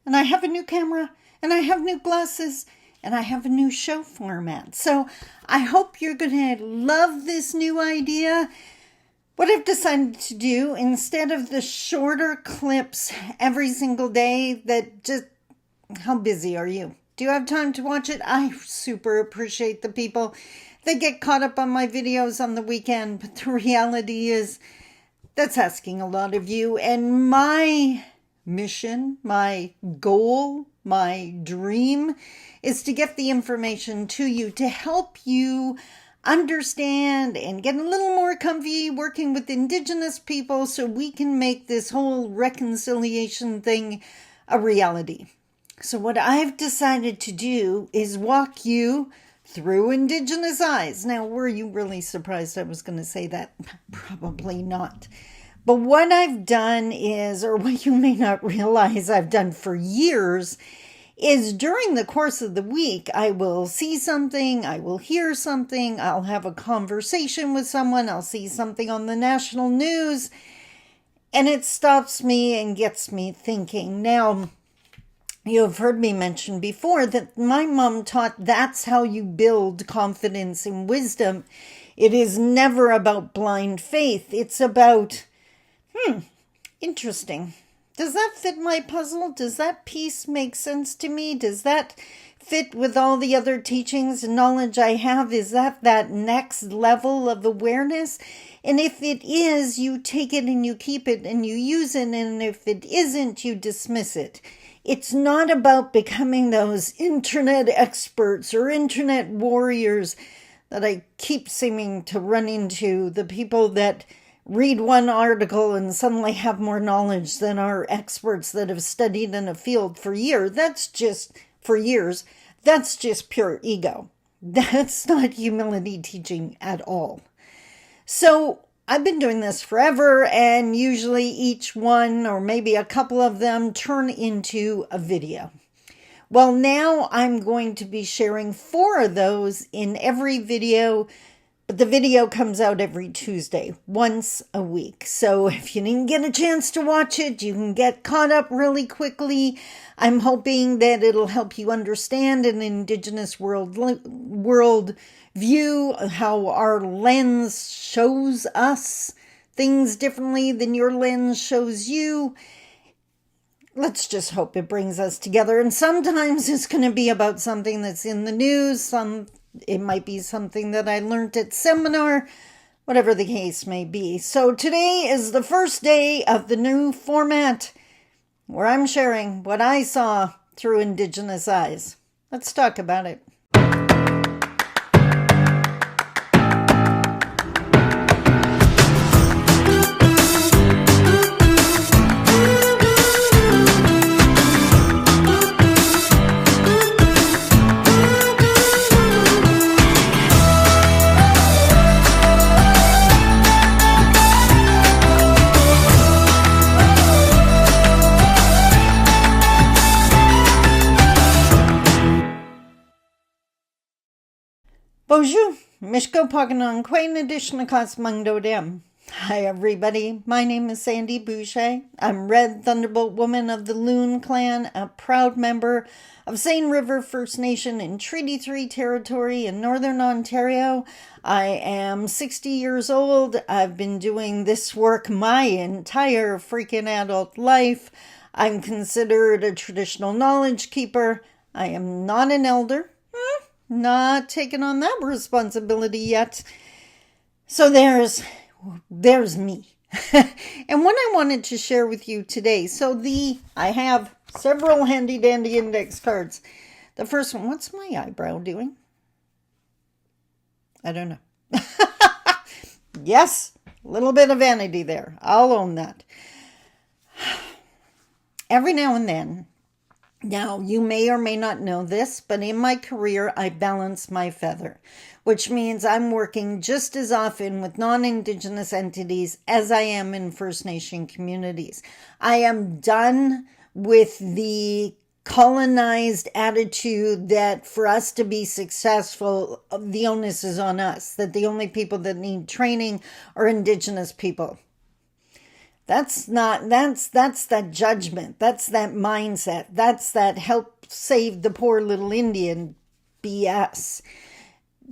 and I have a new camera, and I have new glasses, and I have a new show format. So I hope you're going to love this new idea. What I've decided to do, instead of the shorter clips every single day how busy are you? Do you have time to watch it? I super appreciate the people that get caught up on my videos on the weekend, but the reality is that's asking a lot of you. And my mission, my goal, my dream is to get the information to you to help you understand and get a little more comfy working with Indigenous people so we can make this whole reconciliation thing a reality. So what I've decided to do is walk you through Indigenous eyes. Now, were you really surprised I was going to say that? Probably not. But what I've done is, or what you may not realize I've done for years, is during the course of the week, I will see something, I will hear something, I'll have a conversation with someone, I'll see something on the national news, and it stops me and gets me thinking. Now, you have heard me mention before that my mom taught that's how you build confidence and wisdom. It is never about blind faith. It's about, interesting. Does that fit my puzzle? Does that piece make sense to me? Does that fit with all the other teachings and knowledge I have? Is that next level of awareness? And if it is, you take it and you keep it and you use it. And if it isn't, you dismiss it. It's not about becoming those internet experts or internet warriors that I keep seeming to run into, the people that read one article and suddenly have more knowledge than our experts that have studied in a field for years. That's just pure ego. That's not humility teaching at all. So I've been doing this forever, and usually each one or maybe a couple of them turn into a video. Well, now I'm going to be sharing 4 of those in every video, but the video comes out every Tuesday, once a week. So if you didn't get a chance to watch it, you can get caught up really quickly. I'm hoping that it'll help you understand an Indigenous world view, how our lens shows us things differently than your lens shows you. Let's just hope it brings us together. And sometimes it's going to be about something that's in the news. It might be something that I learned at seminar, whatever the case may be. So today is the first day of the new format where I'm sharing what I saw through Indigenous eyes. Let's talk about it. Bonjour, Mishko Paganon, Quain Edition Class Mungdo Dem. Hi everybody, my name is Sandy Boucher. I'm Red Thunderbolt Woman of the Loon Clan, a proud member of Seine River First Nation in Treaty 3 territory in Northern Ontario. I am 60 years old. I've been doing this work my entire freaking adult life. I'm considered a traditional knowledge keeper. I am not an elder. Not taking on that responsibility yet. So there's me. And what I wanted to share with you today. I have several handy dandy index cards. The first one, what's my eyebrow doing? I don't know. Yes, a little bit of vanity there. I'll own that. Every now and then, now, you may or may not know this, but in my career, I balance my feather, which means I'm working just as often with non-Indigenous entities as I am in First Nation communities. I am done with the colonized attitude that for us to be successful, the onus is on us, that the only people that need training are Indigenous people. That's that judgment. That's that mindset. That's that help save the poor little Indian BS.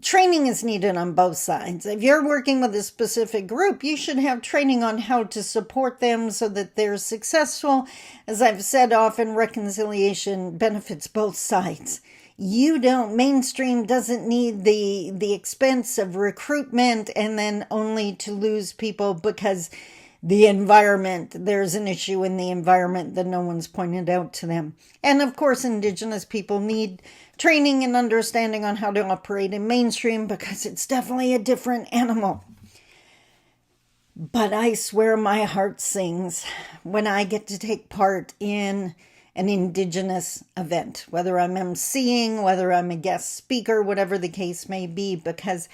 Training is needed on both sides. If you're working with a specific group, you should have training on how to support them so that they're successful. As I've said often, reconciliation benefits both sides. Mainstream doesn't need the expense of recruitment and then only to lose people because there's an issue in the environment that no one's pointed out to them. And of course, Indigenous people need training and understanding on how to operate in mainstream because it's definitely a different animal. But I swear my heart sings when I get to take part in an Indigenous event, whether I'm emceeing, whether I'm a guest speaker, whatever the case may be, because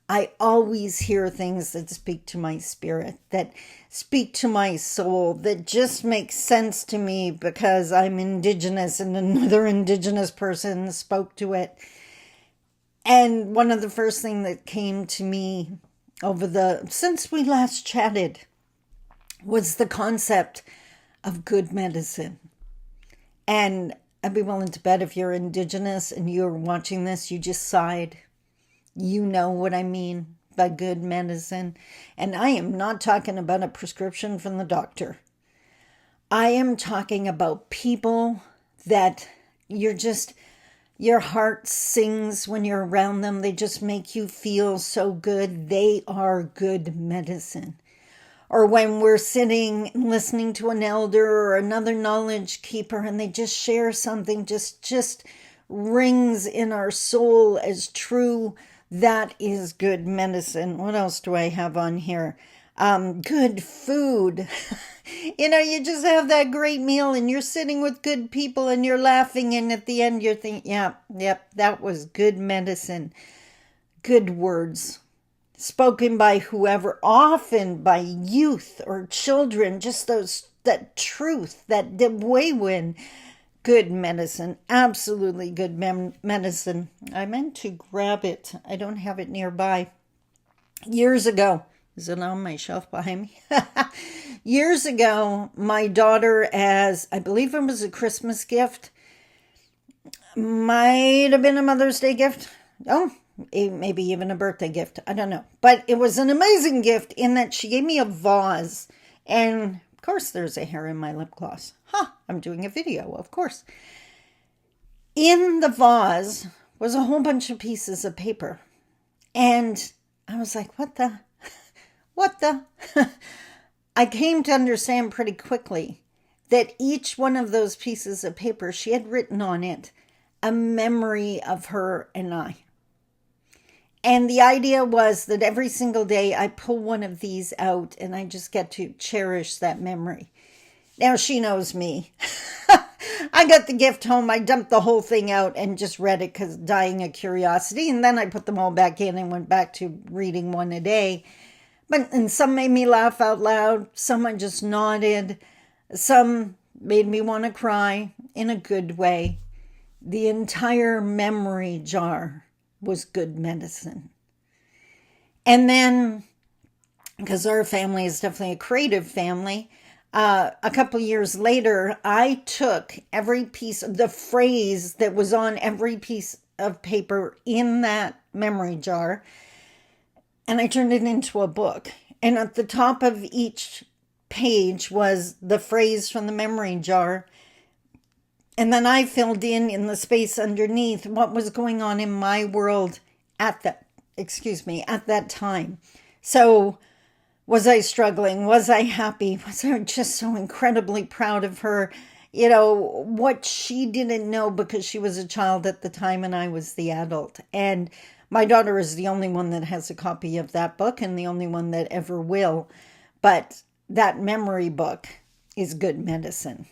I always hear things that speak to my spirit, that speak to my soul, that just make sense to me because I'm Indigenous and another Indigenous person spoke to it. And one of the first things that came to me since we last chatted was the concept of good medicine. And I'd be willing to bet if you're Indigenous and you're watching this, you just sighed. You know what I mean by good medicine. And I am not talking about a prescription from the doctor. I am talking about people that your heart sings when you're around them. They just make you feel so good. They are good medicine. Or when we're sitting and listening to an elder or another knowledge keeper and they just share something just rings in our soul as true. That is good medicine. What else do I have on here? Good food. You just have that great meal and you're sitting with good people and you're laughing and at the end you're thinking, yep, that was good medicine. Good words. Spoken by whoever, often by youth or children, just that truth, that way when good medicine, absolutely good medicine. I meant to grab it. I don't have it nearby. Years ago, is it on my shelf behind me? Years ago, my daughter, as I believe it was a Christmas gift, might have been a Mother's Day gift. Oh, maybe even a birthday gift. I don't know. But it was an amazing gift in that she gave me a vase. And of course, there's a hair in my lip gloss. I'm doing a video, of course. In the vase was a whole bunch of pieces of paper. And I was like, what the? I came to understand pretty quickly that each one of those pieces of paper, she had written on it a memory of her and I. And the idea was that every single day I pull one of these out and I just get to cherish that memory. Now she knows me. I got the gift home. I dumped the whole thing out and just read it because dying of curiosity. And then I put them all back in and went back to reading one a day. And some made me laugh out loud. Some I just nodded. Some made me want to cry in a good way. The entire memory jar was good medicine. And then, because our family is definitely a creative family, a couple years later, I took every piece of the phrase that was on every piece of paper in that memory jar, and I turned it into a book. And at the top of each page was the phrase from the memory jar. And then I filled in the space underneath what was going on in my world at that time. So was I struggling? Was I happy? Was I just so incredibly proud of her? What she didn't know because she was a child at the time and I was the adult. And my daughter is the only one that has a copy of that book and the only one that ever will. But that memory book is good medicine.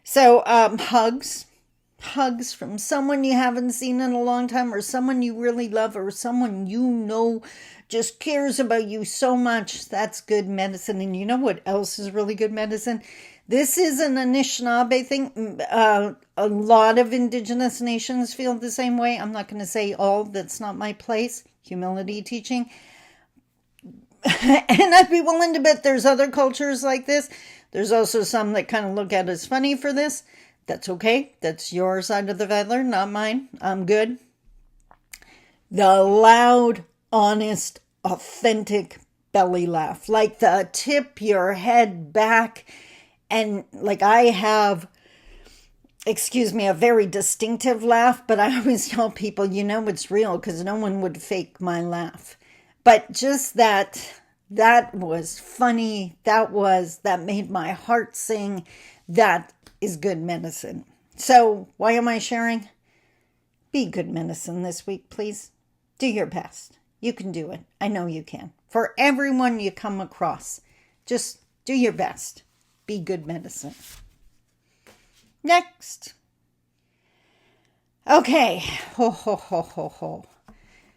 So hugs from someone you haven't seen in a long time or someone you really love or someone you know just cares about you so much. That's good medicine. And you know what else is really good medicine? This is an Anishinaabe thing. A lot of Indigenous nations feel the same way. I'm not going to say all. That's not my place. Humility teaching. And I'd be willing to bet there's other cultures like this. There's also some that kind of look at it as funny for this. That's okay. That's your side of the feather, not mine. I'm good. The loud, honest, authentic belly laugh. Like the tip your head back. And like I have, a very distinctive laugh. But I always tell people, you know it's real because no one would fake my laugh. But just that was funny. That made my heart sing. That is good medicine. So why am I sharing? Be good medicine this week, please. Do your best. You can do it. I know you can. For everyone you come across, just do your best. Be good medicine. Next. Okay. Ho, ho, ho, ho, ho.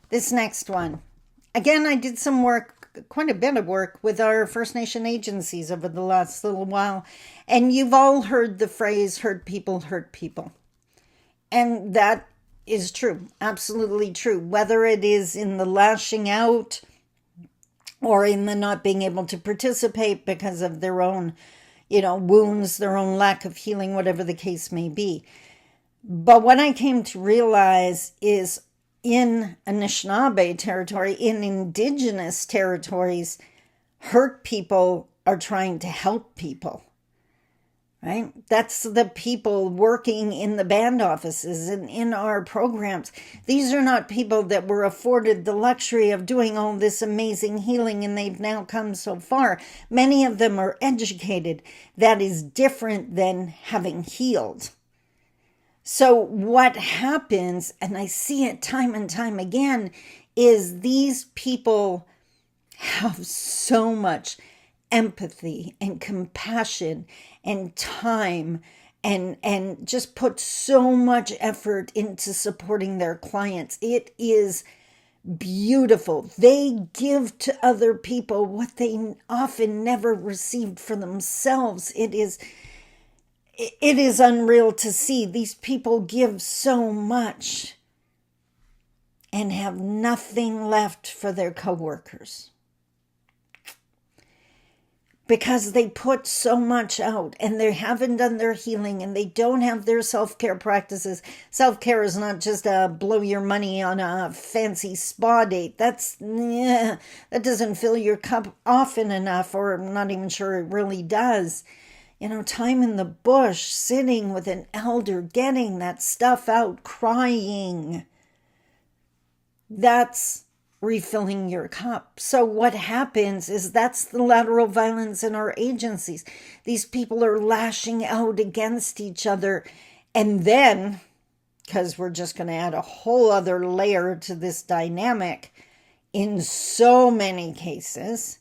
This next one. Again, I did some work, quite a bit of work with our First Nation agencies over the last little while. And you've all heard the phrase, hurt people hurt people. And that is true, absolutely true. Whether it is in the lashing out or in the not being able to participate because of their own, wounds, their own lack of healing, whatever the case may be. But what I came to realize is in Anishinaabe territory, in indigenous territories, hurt people are trying to help people, right? That's the people working in the band offices and in our programs. These are not people that were afforded the luxury of doing all this amazing healing and they've now come so far. Many of them are educated. That is different than having healed. So what happens, and I see it time and time again, is these people have so much empathy and compassion and time and just put so much effort into supporting their clients. It is beautiful. They give to other people what they often never received for themselves. It is unreal to see. These people give so much and have nothing left for their coworkers because they put so much out and they haven't done their healing and they don't have their self-care practices. Self-care is not just blow your money on a fancy spa date. That doesn't fill your cup often enough, or I'm not even sure it really does. Time in the bush, sitting with an elder, getting that stuff out, crying. That's refilling your cup. So what happens is that's the lateral violence in our agencies. These people are lashing out against each other. And then, because we're just going to add a whole other layer to this dynamic, in so many cases,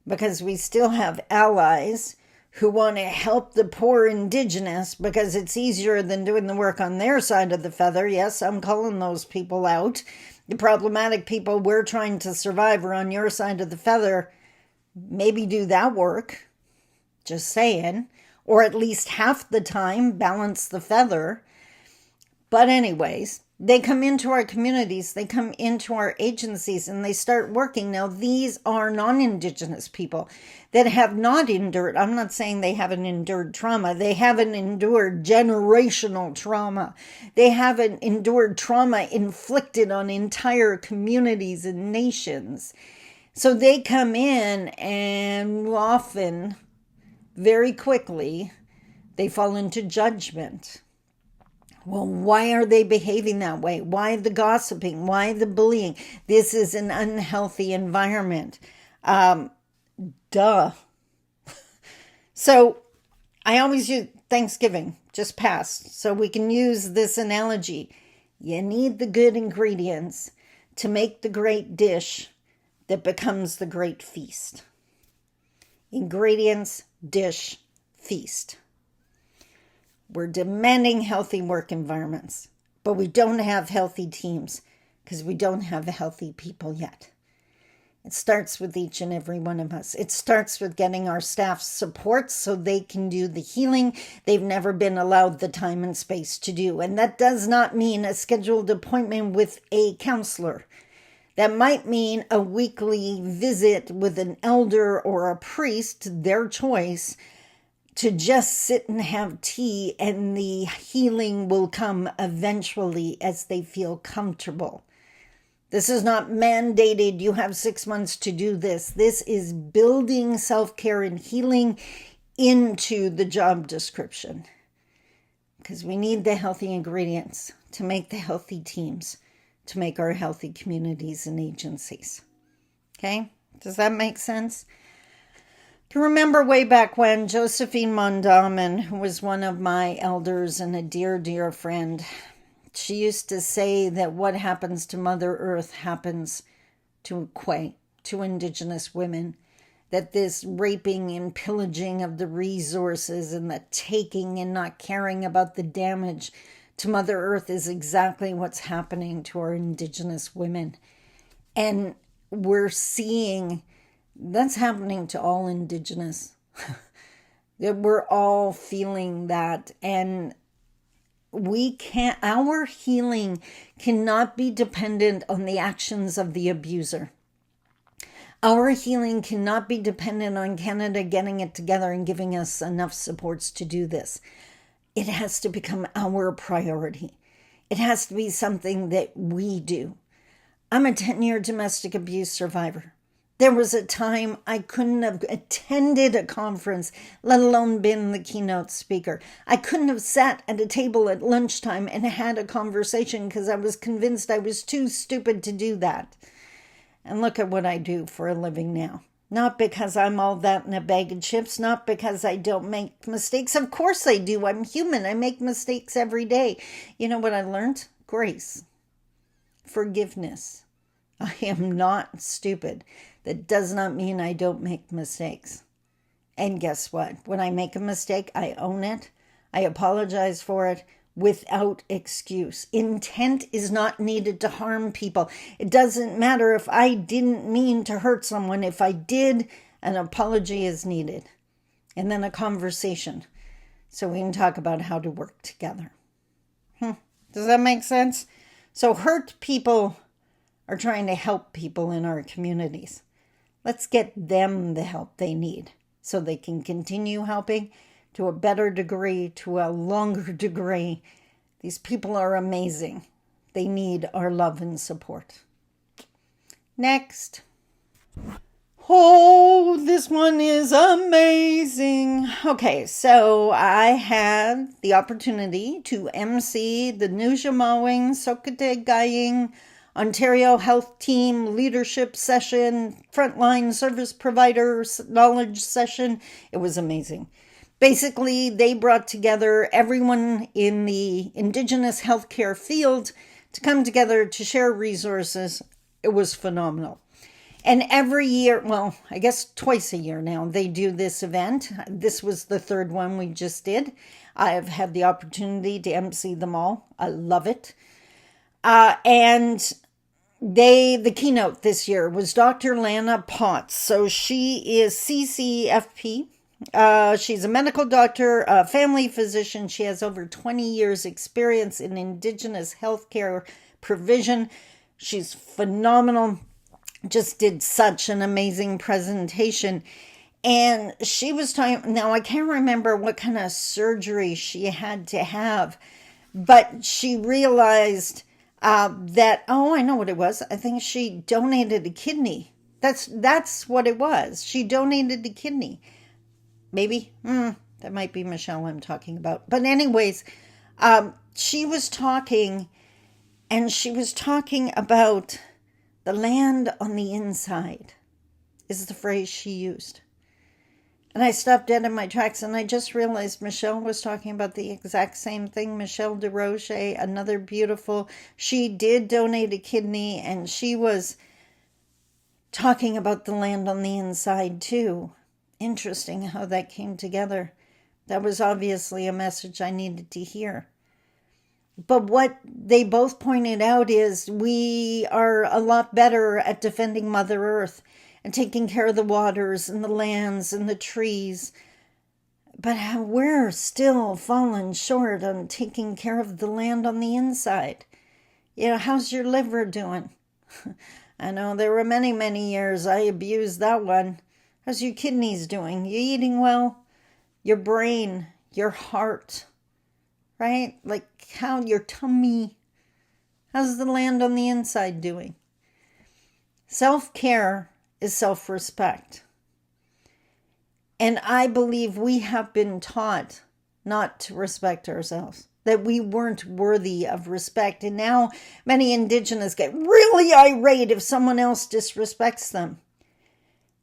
because we still have allies who want to help the poor indigenous because it's easier than doing the work on their side of the feather. Yes, I'm calling those people out. The problematic people we're trying to survive are on your side of the feather. Maybe do that work. Just saying. Or at least half the time, balance the feather. But anyways, they come into our communities, they come into our agencies, and they start working. Now, these are non-Indigenous people that have not endured. I'm not saying they haven't endured trauma. They haven't endured generational trauma. They haven't endured trauma inflicted on entire communities and nations. So they come in and often, very quickly, they fall into judgment. Well, why are they behaving that way? Why the gossiping? Why the bullying? This is an unhealthy environment. Duh. So I always use Thanksgiving, just passed, so we can use this analogy. You need the good ingredients to make the great dish that becomes the great feast. Ingredients, dish, feast. We're demanding healthy work environments, but we don't have healthy teams because we don't have healthy people yet. It starts with each and every one of us. It starts with getting our staff support so they can do the healing they've never been allowed the time and space to do. And that does not mean a scheduled appointment with a counselor. That might mean a weekly visit with an elder or a priest, their choice, to just sit and have tea, and the healing will come eventually as they feel comfortable. This is not mandated, you have 6 months to do this. This is building self-care and healing into the job description. Because we need the healthy ingredients to make the healthy teams, to make our healthy communities and agencies. Okay? Does that make sense? You remember way back when Josephine Mondamin, who was one of my elders and a dear, dear friend, she used to say that what happens to Mother Earth happens to Kwe, to Indigenous women. That this raping and pillaging of the resources and the taking and not caring about the damage to Mother Earth is exactly what's happening to our Indigenous women. And we're seeing that's happening to all Indigenous. We're all feeling that. And our healing cannot be dependent on the actions of the abuser. Our healing cannot be dependent on Canada getting it together and giving us enough supports to do this. It has to become our priority. It has to be something that we do. I'm a 10-year domestic abuse survivor. There was a time I couldn't have attended a conference, let alone been the keynote speaker. I couldn't have sat at a table at lunchtime and had a conversation because I was convinced I was too stupid to do that. And look at what I do for a living now. Not because I'm all that in a bag of chips, not because I don't make mistakes. Of course I do. I'm human. I make mistakes every day. You know what I learned? Grace. Forgiveness. I am not stupid. That does not mean I don't make mistakes. And guess what? When I make a mistake, I own it. I apologize for it. Without excuse. Intent is not needed to harm people. It doesn't matter if I didn't mean to hurt someone. If I did, an apology is needed. And then a conversation. So we can talk about how to work together. Does that make sense? So hurt people are trying to help people in our communities. Let's get them the help they need so they can continue helping to a better degree, to a longer degree. These people are amazing. They need our love and support. Next. Oh, this one is amazing. Okay, so I had the opportunity to MC the Nujamawing Sokate Gaying Ontario Health Team Leadership Session, Frontline Service Providers Knowledge Session. It was amazing. Basically, they brought together everyone in the Indigenous healthcare field to come together to share resources. It was phenomenal. And every year, well, I guess twice a year now, they do this event. This was the third one we just did. I've had the opportunity to MC them all. I love it. And the keynote this year was Dr. Lana Potts. So she is CCFP. She's a medical doctor, a family physician. She has over 20 years experience in Indigenous healthcare provision. She's phenomenal. Just did such an amazing presentation. And she was talking, now I can't remember what kind of surgery she had to have, but she realized that, I know what it was. I think she donated a kidney. That's what it was. She donated a kidney. Maybe. That might be Michelle I'm talking about. But anyways, she was talking, and she was talking about the land on the inside, is the phrase she used. And I stopped dead in my tracks, and I just realized Michelle was talking about the exact same thing. Michelle DeRoche, another beautiful, she did donate a kidney, and she was talking about the land on the inside too. Interesting how that came together. That was obviously a message I needed to hear. But what they both pointed out is we are a lot better at defending Mother Earth and taking care of the waters and the lands and the trees. But we're still falling short on taking care of the land on the inside. You know, how's your liver doing? I know there were many, many years I abused that one. How's your kidneys doing? You eating well? Your brain, your heart, right? Like how your tummy, how's the land on the inside doing? Self-care is self-respect. And I believe we have been taught not to respect ourselves, that we weren't worthy of respect. And now many Indigenous get really irate if someone else disrespects them.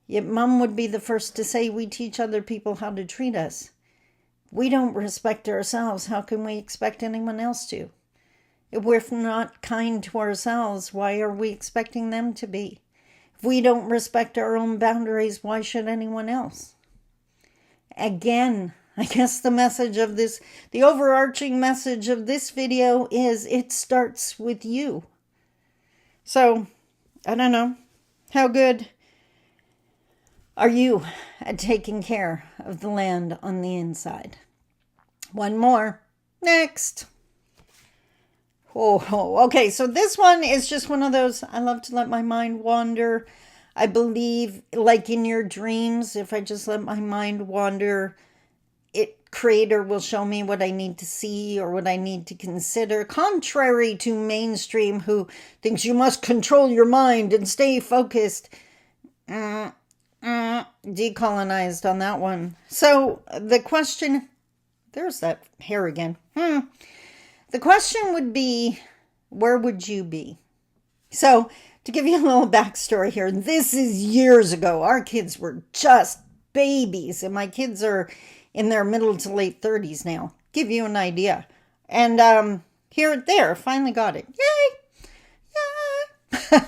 Yet Mom would be the first to say we teach other people how to treat us. If we don't respect ourselves, how can we expect anyone else to? If we're not kind to ourselves, why are we expecting them to be? If we don't respect our own boundaries, why should anyone else? Again, I guess the message of this, the overarching message of this video is it starts with you. So, I don't know, how good are you at taking care of the land on the inside? One more. Next. Okay, so this one is just one of those, I love to let my mind wander. I believe, like in your dreams, if I just let my mind wander, Creator will show me what I need to see or what I need to consider, contrary to mainstream who thinks you must control your mind and stay focused. Decolonized on that one. So the question, there's that hair again. The question would be, where would you be? So to give you a little backstory here, this is years ago. Our kids were just babies, and my kids are in their middle to late 30s now. Give you an idea. And there, finally got it. Yay!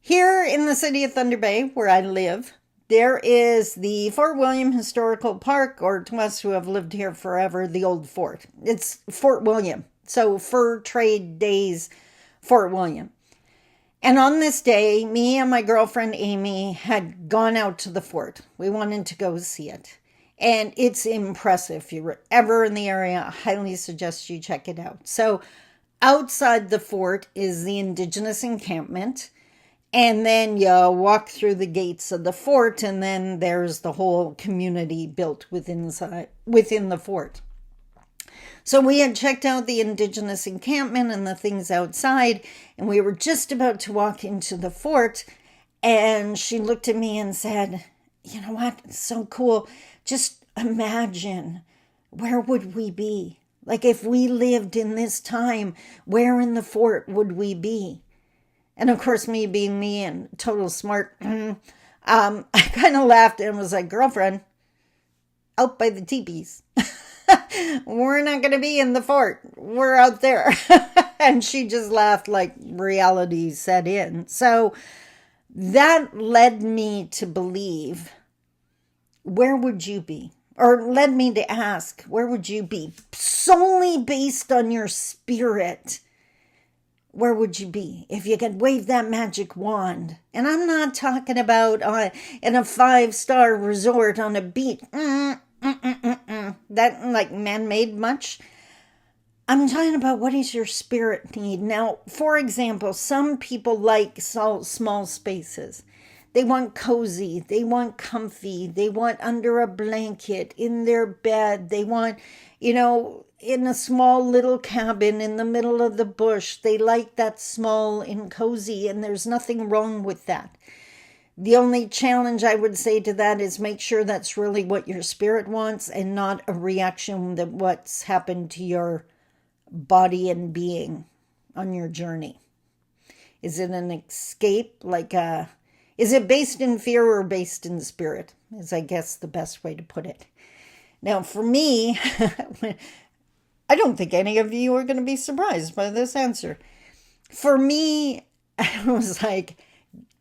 Here in the city of Thunder Bay, where I live, there is the Fort William Historical Park, or to us who have lived here forever, the old fort. It's Fort William. So Fur Trade Days, Fort William. And on this day, me and my girlfriend Amy had gone out to the fort. We wanted to go see it. And it's impressive. If you're ever in the area, I highly suggest you check it out. So outside the fort is the Indigenous encampment. And then you walk through the gates of the fort, and then there's the whole community built within the fort. So we had checked out the Indigenous encampment and the things outside, and we were just about to walk into the fort, and she looked at me and said, you know what, it's so cool. Just imagine, where would we be? Like if we lived in this time, where in the fort would we be? And of course, me being me and total smart, I kind of laughed and was like, girlfriend, out by the teepees. We're not going to be in the fort. We're out there. And she just laughed like reality set in. So that led me to believe, where would you be? Or led me to ask, where would you be? Solely based on your spirit. Where would you be if you could wave that magic wand? And I'm not talking about in a 5-star resort on a beach. That like man-made much. I'm talking about, what is your spirit need? Now, for example, some people like small spaces. They want cozy, they want comfy, they want under a blanket, in their bed, they want, in a small little cabin in the middle of the bush. They like that small and cozy, and there's nothing wrong with that. The only challenge I would say to that is make sure that's really what your spirit wants and not a reaction to what's happened to your body and being on your journey. Is it an escape, is it based in fear or based in spirit? Is, I guess, the best way to put it. Now, for me, I don't think any of you are going to be surprised by this answer. For me, I was like,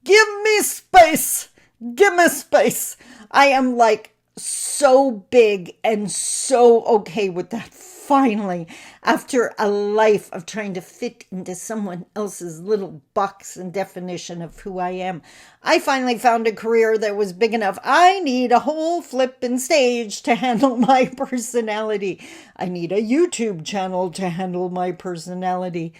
give me space. Give me space. I am like so big and so okay with that. Finally, after a life of trying to fit into someone else's little box and definition of who I am, I finally found a career that was big enough. I need a whole flippin' stage to handle my personality. I need a YouTube channel to handle my personality.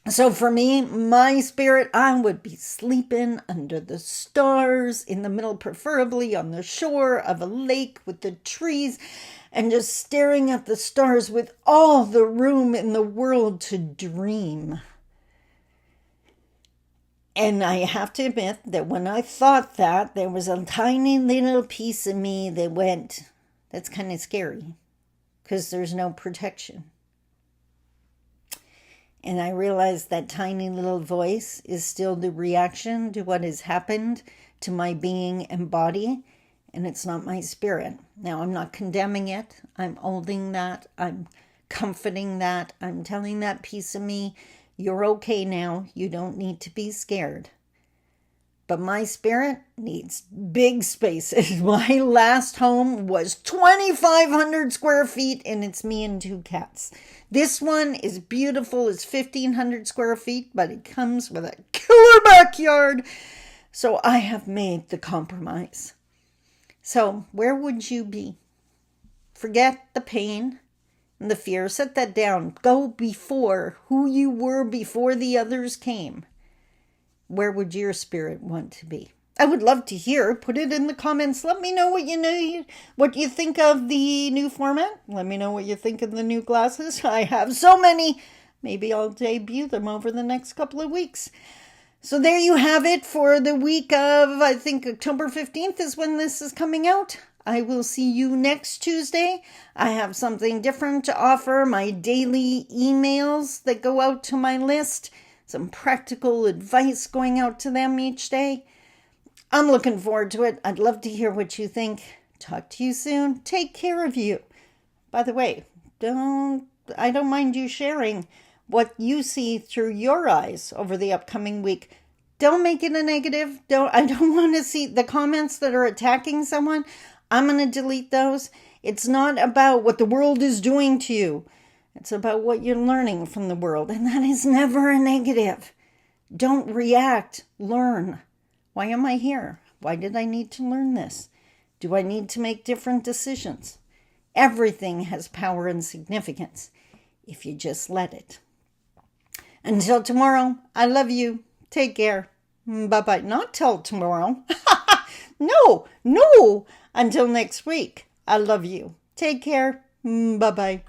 So for me, my spirit, I would be sleeping under the stars in the middle, preferably on the shore of a lake with the trees, and just staring at the stars with all the room in the world to dream. And I have to admit that when I thought that, there was a tiny little piece of me that went, that's kind of scary, because there's no protection. And I realized that tiny little voice is still the reaction to what has happened to my being and body, and it's not my spirit. Now, I'm not condemning it. I'm holding that. I'm comforting that. I'm telling that piece of me, you're okay now. You don't need to be scared. But my spirit needs big spaces. My last home was 2,500 square feet, and it's me and 2 cats. This one is beautiful. It's 1,500 square feet, but it comes with a killer backyard. So I have made the compromise. So where would you be? Forget the pain and the fear. Set that down. Go before who you were before the others came. Where would your spirit want to be? I would love to hear. Put it in the comments. Let me know what you think of the new format. Let me know what you think of the new glasses. I have so many. Maybe I'll debut them over the next couple of weeks. So there you have it for the week of, I think, October 15th is when this is coming out. I will see you next Tuesday. I have something different to offer. My daily emails that go out to my list. Some practical advice going out to them each day. I'm looking forward to it. I'd love to hear what you think. Talk to you soon. Take care of you. By the way, I don't mind you sharing what you see through your eyes over the upcoming week. Don't make it a negative. I don't want to see the comments that are attacking someone. I'm going to delete those. It's not about what the world is doing to you. It's about what you're learning from the world, and that is never a negative. Don't react. Learn. Why am I here? Why did I need to learn this? Do I need to make different decisions? Everything has power and significance if you just let it. Until tomorrow, I love you. Take care. Bye-bye. Not till tomorrow. No. Until next week, I love you. Take care. Bye-bye.